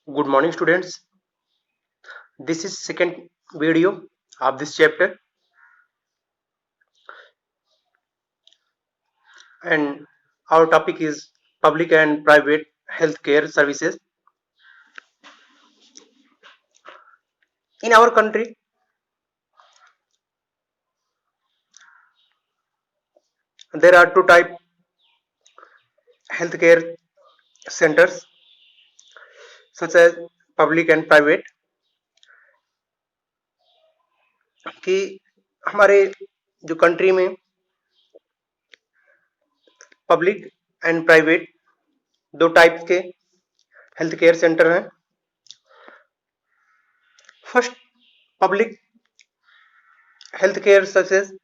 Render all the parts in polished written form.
Good morning, students. This is second video of this chapter, and our topic is public and private healthcare services. In our country, there are two type healthcare centers, such as public and private. कि हमारे जो country में public and private दो type के health care centre हैं. First, public health care services,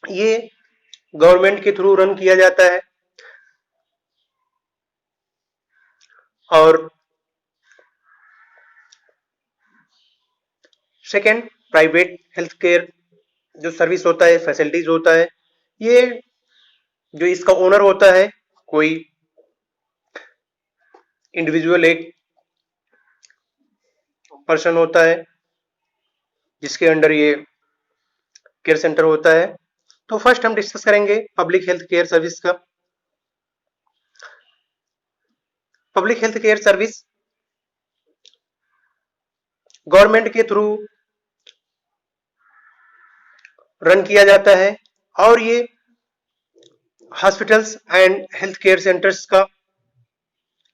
ये government के through run किया जाता है और सेकेंड, प्राइवेट हेल्थ केयर जो सर्विस होता है, फैसिलिटीज होता है, ये जो इसका ओनर होता है कोई इंडिविजुअल, एक पर्सन होता है जिसके अंडर ये केयर सेंटर होता है. तो फर्स्ट हम डिस्कस करेंगे पब्लिक हेल्थ केयर सर्विस का. Public health care service government के थ्रू रन किया जाता है और ये hospitals and health care centres का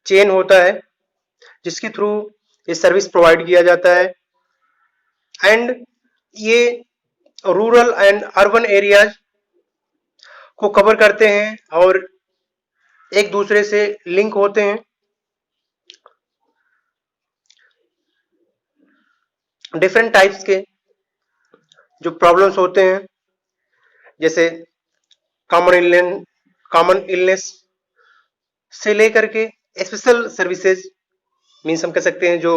चेन होता है जिसके थ्रू ये सर्विस प्रोवाइड किया जाता है. एंड ये रूरल एंड अर्बन एरियाज को कवर करते हैं और एक दूसरे से लिंक होते हैं. डिफरेंट टाइप्स के जो प्रॉब्लम्स होते हैं, जैसे कॉमन इलनेस से लेकर के स्पेशल सर्विसेज, मीन्स हम कह सकते हैं जो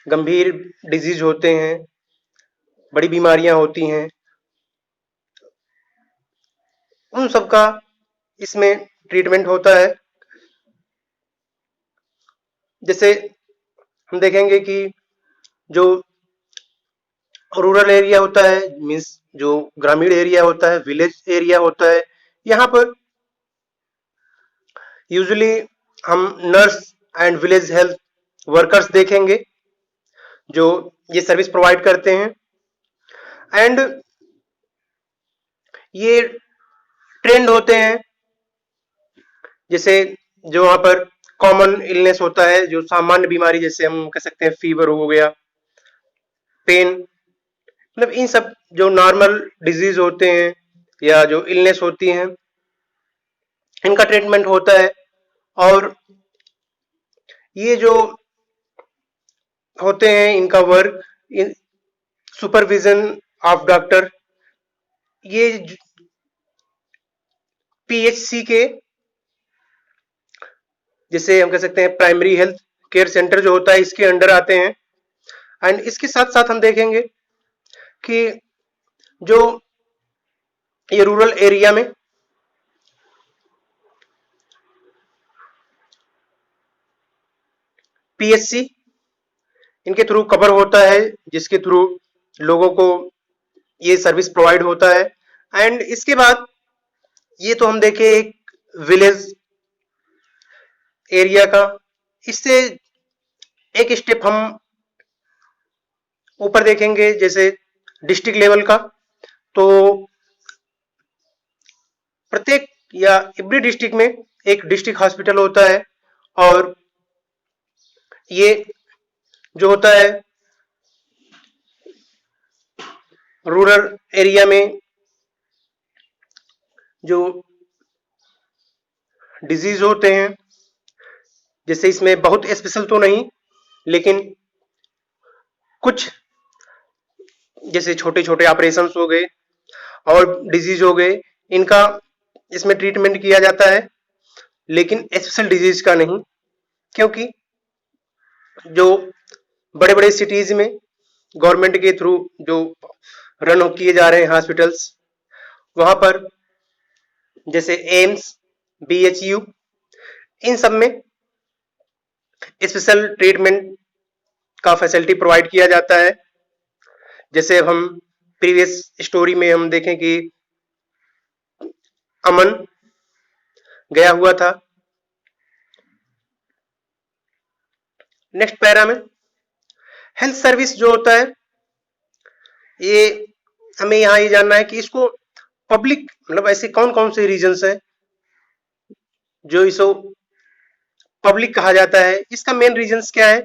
गंभीर डिजीज होते हैं, बड़ी बीमारियां होती हैं, उन सब का इसमें ट्रीटमेंट होता है. जैसे हम देखेंगे कि जो रूरल एरिया होता है, मीन्स जो ग्रामीण एरिया होता है, विलेज एरिया होता है, यहाँ पर यूजुअली हम nurse and village health workers देखेंगे जो ये सर्विस प्रोवाइड करते हैं. एंड ये ट्रेंड होते हैं, जैसे जो वहां पर कॉमन इलनेस होता है, जो सामान्य बीमारी, जैसे हम कह सकते हैं फीवर हो गया, पेन, मतलब इन सब जो नॉर्मल डिजीज होते हैं या जो इलनेस होती हैं, इनका ट्रीटमेंट होता है. और ये जो होते हैं, इनका work in supervision of doctor, ये पीएचसी के, जिसे हम कह सकते हैं प्राइमरी हेल्थ केयर सेंटर जो होता है, इसके अंडर आते हैं. एंड इसके साथ साथ हम देखेंगे कि जो ये रूरल एरिया में पीएचसी इनके थ्रू कवर होता है, जिसके थ्रू लोगों को ये सर्विस प्रोवाइड होता है. एंड इसके बाद ये तो हम देखे एक विलेज एरिया का. इससे एक स्टेप हम ऊपर देखेंगे, जैसे डिस्ट्रिक्ट लेवल का. तो प्रत्येक या एवरी डिस्ट्रिक्ट में एक डिस्ट्रिक्ट हॉस्पिटल होता है और ये जो होता है रूरल एरिया में जो डिजीज होते हैं, जैसे इसमें बहुत स्पेशल तो नहीं, लेकिन कुछ जैसे छोटे छोटे ऑपरेशन हो गए और डिजीज हो गए, इनका इसमें ट्रीटमेंट किया जाता है, लेकिन स्पेशल डिजीज का नहीं. क्योंकि जो बड़े बड़े सिटीज में गवर्नमेंट के थ्रू जो रन किए जा रहे हैं हॉस्पिटल्स, वहां पर जैसे एम्स, बीएचयू, इन सब में स्पेशल ट्रीटमेंट का फैसिलिटी प्रोवाइड किया जाता है। जैसे अब हम प्रीवियस स्टोरी में हम देखें कि अमन गया हुआ था। नेक्स्ट पैरा में हेल्थ सर्विस जो होता है, ये हमें यहाँ ये जानना है कि इसको पब्लिक मतलब ऐसे कौन कौन से रीजन्स हैं जो इसको पब्लिक कहा जाता है। इसका मेन रीजन्स क्या है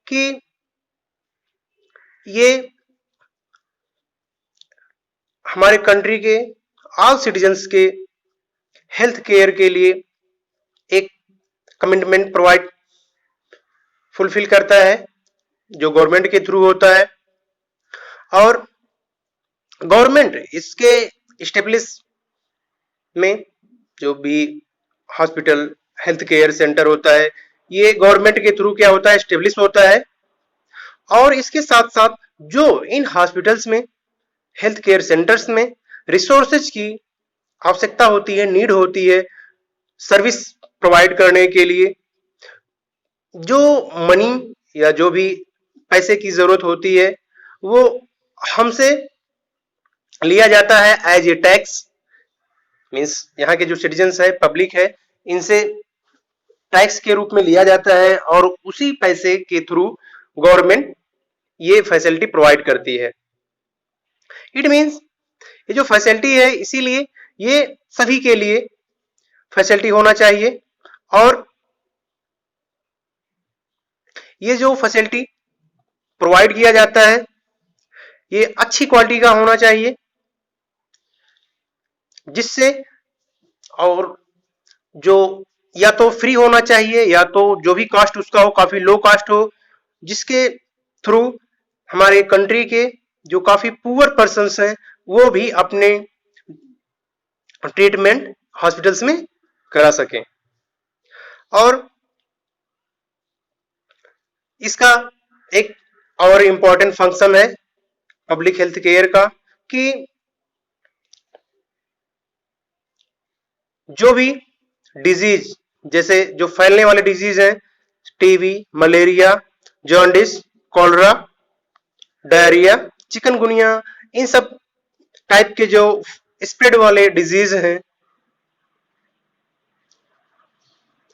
कि ये हमारे कंट्री के ऑल सिटीजन्स के हेल्थ केयर के लिए एक कमिटमेंट प्रोवाइड फुलफिल करता है, जो गवर्नमेंट के थ्रू होता है। और गवर्नमेंट इसके इस्टेब्लिश में जो भी हॉस्पिटल हेल्थ केयर सेंटर होता है, ये गवर्नमेंट के थ्रू क्या होता है, इस्टेब्लिश होता है। और इसके साथ साथ जो इन हॉस्पिटल्स में हेल्थ केयर सेंटर्स में रिसोर्सेज की आवश्यकता होती है, नीड होती है सर्विस प्रोवाइड करने के लिए, जो मनी या जो भी पैसे की जरूरत होती है वो हमसे लिया जाता है एज ए टैक्स। मीन्स यहाँ के जो सिटीजन्स है, पब्लिक है, इनसे टैक्स के रूप में लिया जाता है और उसी पैसे के थ्रू गवर्नमेंट ये फैसिलिटी प्रोवाइड करती है। इट मीन्स ये जो फैसिलिटी है, इसीलिए ये सभी के लिए फैसिलिटी होना चाहिए। और ये जो फैसिलिटी प्रोवाइड किया जाता है ये अच्छी क्वालिटी का होना चाहिए, जिससे और जो या तो फ्री होना चाहिए या तो जो भी कास्ट उसका हो काफी लो कास्ट हो, जिसके थ्रू हमारे कंट्री के जो काफी पुअर पर्सन्स हैं वो भी अपने ट्रीटमेंट हॉस्पिटल्स में करा सकें। और इसका एक और इम्पोर्टेंट फंक्शन है पब्लिक हेल्थ केयर का कि जो भी डिजीज, जैसे जो फैलने वाले डिजीज हैं, TB, malaria, jaundice, cholera, diarrhoea, chikungunya, इन सब टाइप के जो स्प्रेड वाले डिजीज हैं,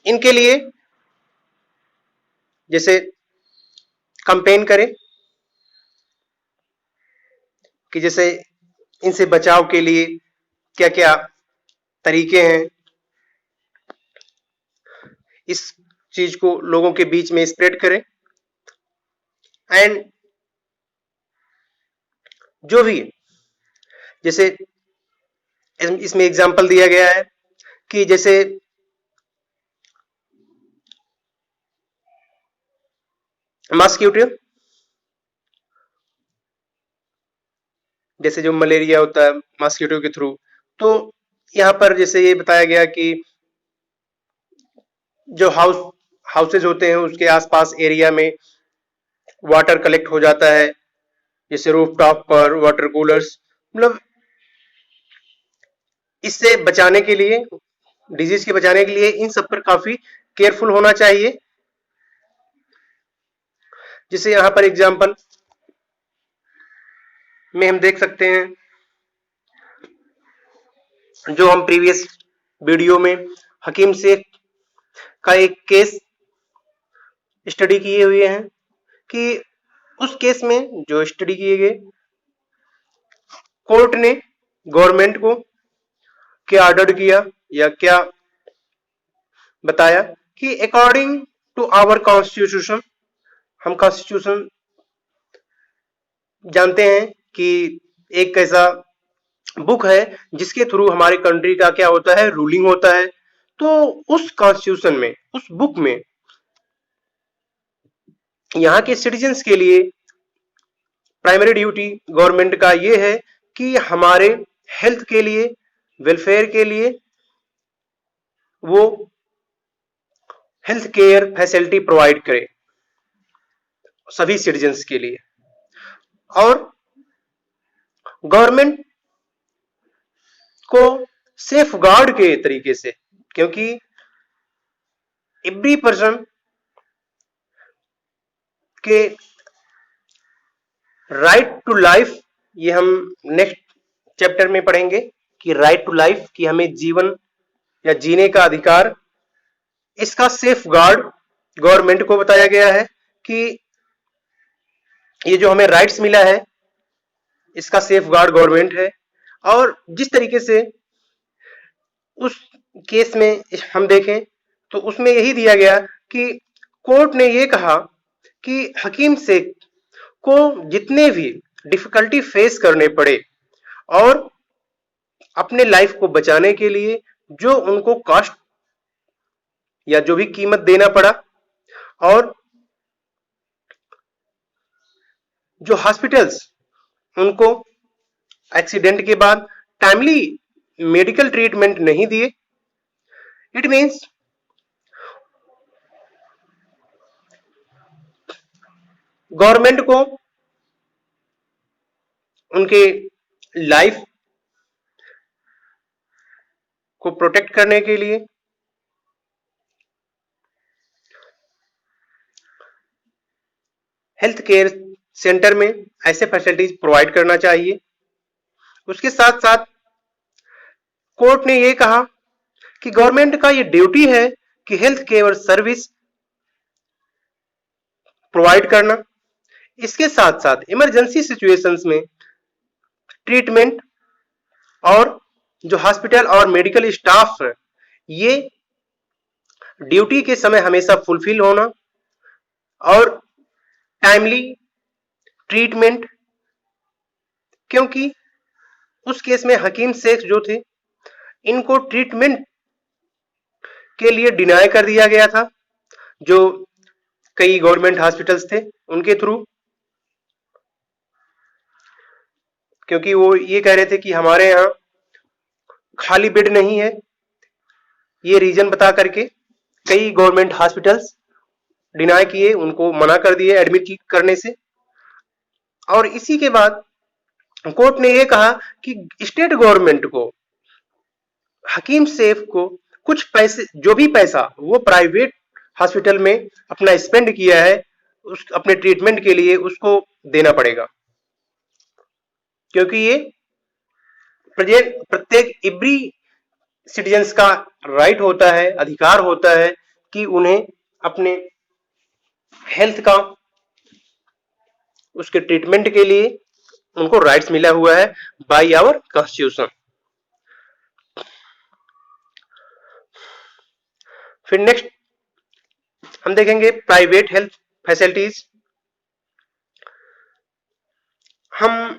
इनके लिए जैसे कंपेन करें कि जैसे इनसे बचाव के लिए क्या क्या तरीके हैं, इस चीज को लोगों के बीच में स्प्रेड करें। एंड जो भी जैसे इसमें एग्जांपल दिया गया है कि जैसे मॉस्किटो, जैसे जो मलेरिया होता है मॉस्किटो के थ्रू, तो यहाँ पर जैसे ये बताया गया कि जो हाउसेज होते हैं उसके आसपास एरिया में वाटर कलेक्ट हो जाता है, जैसे रूफ टॉप पर वाटर कूलर्स, मतलब इससे बचाने के लिए, डिजीज के बचाने के लिए इन सब पर काफी केयरफुल होना चाहिए। जैसे यहाँ पर एग्जांपल में हम देख सकते हैं, जो हम प्रीवियस वीडियो में हकीम शेख का एक केस स्टडी किए हुए हैं कि उस केस में जो स्टडी किए गए, कोर्ट ने गवर्नमेंट को क्या ऑर्डर किया या क्या बताया कि अकॉर्डिंग टू आवर कॉन्स्टिट्यूशन, हम कॉन्स्टिट्यूशन जानते हैं कि एक ऐसा बुक है जिसके थ्रू हमारे कंट्री का क्या होता है, रूलिंग होता है। तो उस कॉन्स्टिट्यूशन में, उस बुक में यहाँ के सिटीजन्स के लिए प्राइमरी ड्यूटी गवर्नमेंट का ये है कि हमारे हेल्थ के लिए, वेलफेयर के लिए वो हेल्थ केयर फैसिलिटी प्रोवाइड करे सभी सिटीजन्स के लिए। और गवर्नमेंट को सेफ गार्ड के तरीके से, क्योंकि एवरी पर्सन कि राइट टू लाइफ, ये हम नेक्स्ट चैप्टर में पढ़ेंगे कि राइट टू लाइफ, कि हमें जीवन या जीने का अधिकार, इसका सेफ गार्ड गवर्नमेंट को बताया गया है कि ये जो हमें राइट्स मिला है इसका सेफ गार्ड गवर्नमेंट है। और जिस तरीके से उस केस में हम देखें तो उसमें यही दिया गया कि कोर्ट ने ये कहा कि हकीम से को जितने भी डिफिकल्टी फेस करने पड़े और अपने लाइफ को बचाने के लिए जो उनको कॉस्ट या जो भी कीमत देना पड़ा, और जो हॉस्पिटल्स उनको एक्सीडेंट के बाद टाइमली मेडिकल ट्रीटमेंट नहीं दिए, इट मीन्स गवर्नमेंट को उनके लाइफ को प्रोटेक्ट करने के लिए हेल्थ केयर सेंटर में ऐसे फैसिलिटीज प्रोवाइड करना चाहिए। उसके साथ साथ कोर्ट ने यह कहा कि गवर्नमेंट का ये ड्यूटी है कि हेल्थ केयर सर्विस प्रोवाइड करना। इसके साथ साथ इमरजेंसी सिचुएशंस में ट्रीटमेंट और जो हॉस्पिटल और मेडिकल स्टाफ है ये ड्यूटी के समय हमेशा फुलफिल होना और टाइमली ट्रीटमेंट, क्योंकि उस केस में हकीम शेख जो थे इनको ट्रीटमेंट के लिए डिनाई कर दिया गया था, जो कई गवर्नमेंट हॉस्पिटल्स थे उनके थ्रू, क्योंकि वो ये कह रहे थे कि हमारे यहाँ खाली बेड नहीं है। ये रीजन बता करके कई गवर्नमेंट हॉस्पिटल्स डिनाई किए, उनको मना कर दिए एडमिट करने से। और इसी के बाद कोर्ट ने यह कहा कि स्टेट गवर्नमेंट को हकीम शेख को कुछ पैसे, जो भी पैसा वो प्राइवेट हॉस्पिटल में अपना स्पेंड किया है उस अपने ट्रीटमेंट के लिए, उसको देना पड़ेगा, क्योंकि ये प्रत्येक एवरी सिटीजन्स का राइट होता है, अधिकार होता है कि उन्हें अपने हेल्थ का, उसके ट्रीटमेंट के लिए उनको राइट्स मिला हुआ है बाय आवर कॉन्स्टिट्यूशन। फिर नेक्स्ट हम देखेंगे प्राइवेट हेल्थ फैसिलिटीज। हम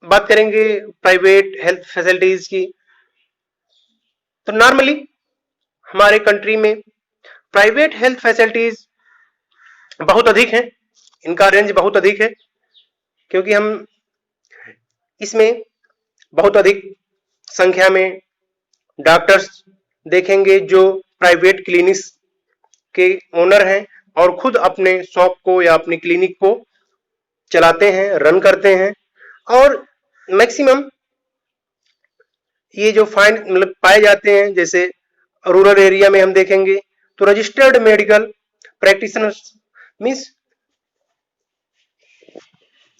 बात करेंगे प्राइवेट हेल्थ फैसिलिटीज की, तो नॉर्मली हमारे कंट्री में प्राइवेट हेल्थ फैसिलिटीज बहुत अधिक हैं, इनका रेंज बहुत अधिक है, क्योंकि हम इसमें बहुत अधिक संख्या में डॉक्टर्स देखेंगे जो प्राइवेट क्लिनिक्स के ओनर हैं और खुद अपने शॉप को या अपनी क्लिनिक को चलाते हैं, रन करते हैं। और मैक्सिमम ये जो फाइंड मतलब पाए जाते हैं, जैसे रूरल एरिया में हम देखेंगे तो रजिस्टर्ड मेडिकल प्रैक्टिशनर्स मीन्स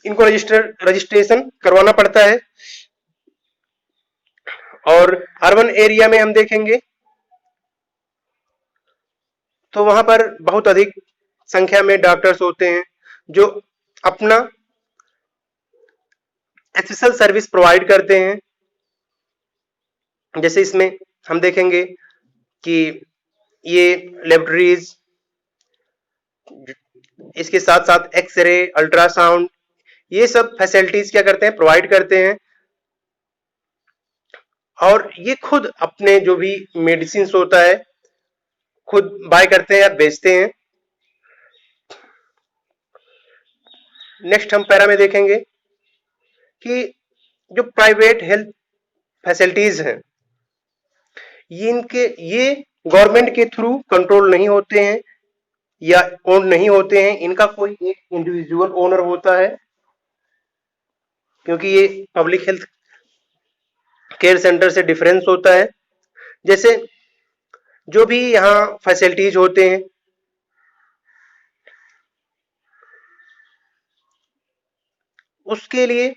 इनको रजिस्ट्रेशन करवाना पड़ता है। और अर्बन एरिया में हम देखेंगे तो वहां पर बहुत अधिक संख्या में डॉक्टर्स होते हैं जो अपना एसेंशियल सर्विस प्रोवाइड करते हैं। जैसे इसमें हम देखेंगे कि ये लेबोरेटरीज, इसके साथ साथ एक्सरे, अल्ट्रासाउंड, ये सब फैसिलिटीज क्या करते हैं, प्रोवाइड करते हैं। और ये खुद अपने जो भी मेडिसिन होता है खुद बाय करते हैं या बेचते हैं। नेक्स्ट हम पैरा में देखेंगे कि जो प्राइवेट हेल्थ फैसिलिटीज हैं ये गवर्नमेंट के थ्रू कंट्रोल नहीं होते हैं या ओन नहीं होते हैं, इनका कोई एक इंडिविजुअल ओनर होता है, क्योंकि ये पब्लिक हेल्थ केयर सेंटर से डिफरेंस होता है। जैसे जो भी यहाँ फैसिलिटीज होते हैं उसके लिए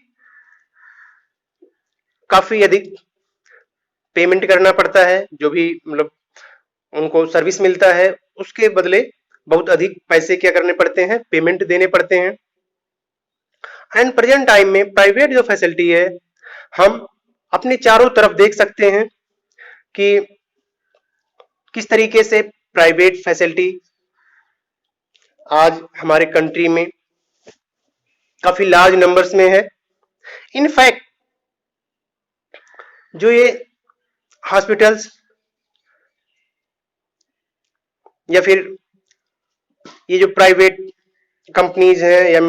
काफी अधिक पेमेंट करना पड़ता है। जो भी मतलब उनको सर्विस मिलता है उसके बदले बहुत अधिक पैसे क्या करने पड़ते हैं, पेमेंट देने पड़ते हैं। एंड प्रेजेंट टाइम में प्राइवेट जो फैसिलिटी है, हम अपने चारों तरफ देख सकते हैं कि किस तरीके से प्राइवेट फैसिलिटी आज हमारे कंट्री में काफी लार्ज नंबर्स में है। इनफैक्ट जो ये हॉस्पिटल्स या फिर ये जो प्राइवेट कंपनीज हैं या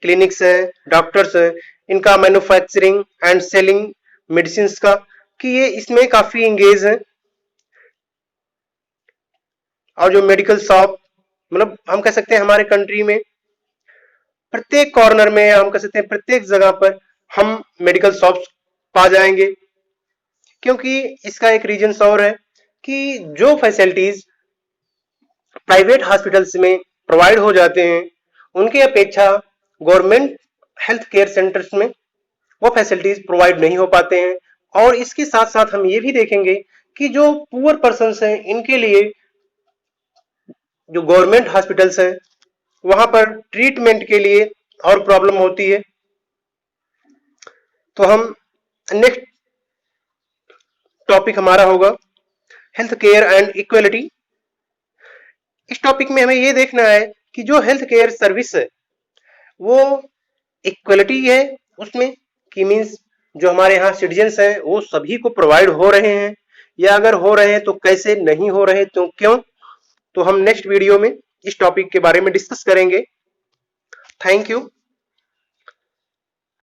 क्लिनिक्स हैं, डॉक्टर्स हैं, इनका मैन्युफैक्चरिंग एंड सेलिंग मेडिसिन का, कि ये इसमें काफी इंगेज हैं। और जो मेडिकल शॉप, मतलब हम कह सकते हैं हमारे कंट्री में प्रत्येक कॉर्नर में, हम कह सकते हैं प्रत्येक जगह पर हम मेडिकल शॉप्स पा जाएंगे। क्योंकि इसका एक रीजन और है कि जो फैसिलिटीज प्राइवेट हॉस्पिटल्स में प्रोवाइड हो जाते हैं, उनकी अपेक्षा गवर्नमेंट हेल्थ केयर सेंटर्स में वो फैसिलिटीज प्रोवाइड नहीं हो पाते हैं। और इसके साथ साथ हम ये भी देखेंगे कि जो पुअर पर्सन्स हैं, इनके लिए जो गवर्नमेंट हॉस्पिटल्स हैं वहां पर ट्रीटमेंट के लिए और प्रॉब्लम होती है। तो हम नेक्स्ट टॉपिक हमारा होगा हेल्थ केयर एंड इक्वलिटी। इस टॉपिक में हमें ये देखना है कि जो हेल्थ केयर सर्विस है वो इक्वलिटी है उसमें, कि मीन्स जो हमारे यहाँ सिटीजन्स हैं वो सभी को प्रोवाइड हो रहे हैं, या अगर हो रहे हैं तो कैसे नहीं हो रहे, तो क्यों। तो हम नेक्स्ट वीडियो में इस टॉपिक के बारे में डिस्कस करेंगे। Thank you.